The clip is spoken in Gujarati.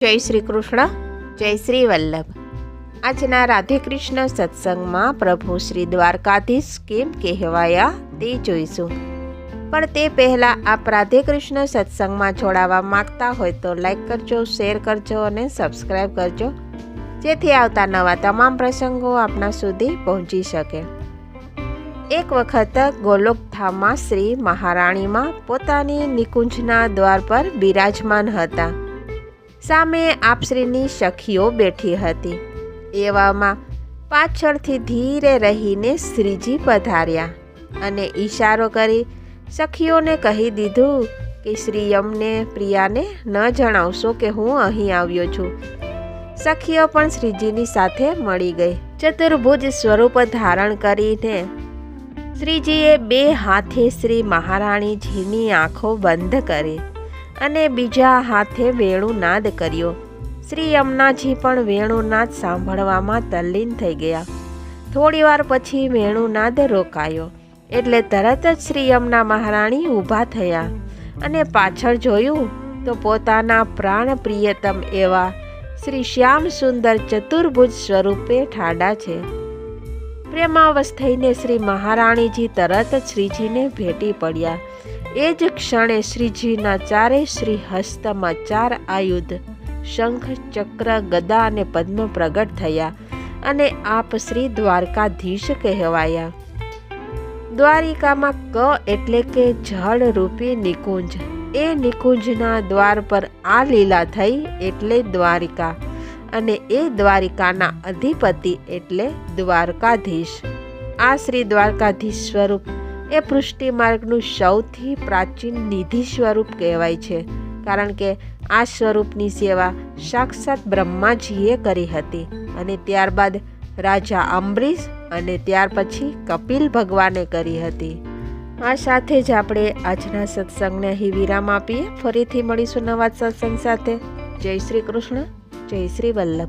જય શ્રી કૃષ્ણ, જય શ્રી વલ્લભ. આજના રાધે કૃષ્ણ સત્સંગમાં પ્રભુ શ્રી દ્વારકાધીશ કેમ કહેવાયા તે જોઈશું. પણ તે પહેલાં આપ રાધે કૃષ્ણ સત્સંગમાં જોડાવા માગતા હોય તો લાઈક કરજો, શેર કરજો અને સબસ્ક્રાઈબ કરજો, જેથી આવતા નવા તમામ પ્રસંગો આપના સુધી પહોંચી શકે. એક વખત ગોલોકધામમાં શ્રી મહારાણીમાં પોતાની નિકુંજના દ્વાર પર બિરાજમાન હતા. સામે આપશ્રીની સખીઓ બેઠી હતી. એવામાં પાછળથી ધીરે રહીને શ્રીજી પધાર્યા અને ઈશારો કરી સખીઓને કહી દીધું કે શ્રી અમને પ્રિયાને ન જણાવશો કે હું અહીં આવ્યો છું. સખીઓ પણ શ્રીજીની સાથે મળી ગઈ. ચતુર્ભુજ સ્વરૂપ ધારણ કરીને શ્રીજીએ બે હાથે શ્રી મહારાણીજીની આંખો બંધ કરી અને બીજા હાથે વેણુનાદ કર્યો. શ્રી યમુનાજી પણ વેણુનાદ સાંભળવામાં તલ્લીન થઈ ગયા. થોડીવાર પછી વેણુનાદ રોકાયો એટલે તરત જ શ્રી યમુના મહારાણી ઊભા થયા અને પાછળ જોયું તો પોતાના પ્રાણ પ્રિયતમ એવા શ્રી શ્યામ સુંદર ચતુર્ભુજ સ્વરૂપે ઠાડા છે. પ્રેમાવશ થઈને શ્રી મહારાણીજી તરત જ શ્રીજીને ભેટી પડ્યા. એ જ ક્ષણે શ્રીજીના ચારે શ્રી હસ્તમાં 4 આયુધ શંખ, ચક્ર, ગદા અને પદ્મ પ્રગટ થયા અને આપ શ્રી દ્વારકાધીશ કહેવાયા. દ્વારિકામાં ક એટલે કે જળ રૂપી નિકુંજ, એ નિકુંજના દ્વાર પર આ લીલા થઈ એટલે દ્વારિકા, અને એ દ્વારિકાના અધિપતિ એટલે દ્વારકાધીશ. આ શ્રી દ્વારકાધીશ સ્વરૂપ એ પૃષ્ટિ માર્ગનું સૌથી પ્રાચીન નિધિ સ્વરૂપ કહેવાય છે, કારણ કે આ સ્વરૂપની સેવા સાક્ષાત બ્રહ્માજીએ કરી હતી અને ત્યારબાદ રાજા અંબરીશ અને ત્યાર પછી કપિલ ભગવાને કરી હતી. આ સાથે જ આપણે આજના સત્સંગને અહીં વિરામ આપીએ. ફરીથી મળીશું નવા સત્સંગ સાથે. જય શ્રી કૃષ્ણ, જય શ્રી વલ્લભ.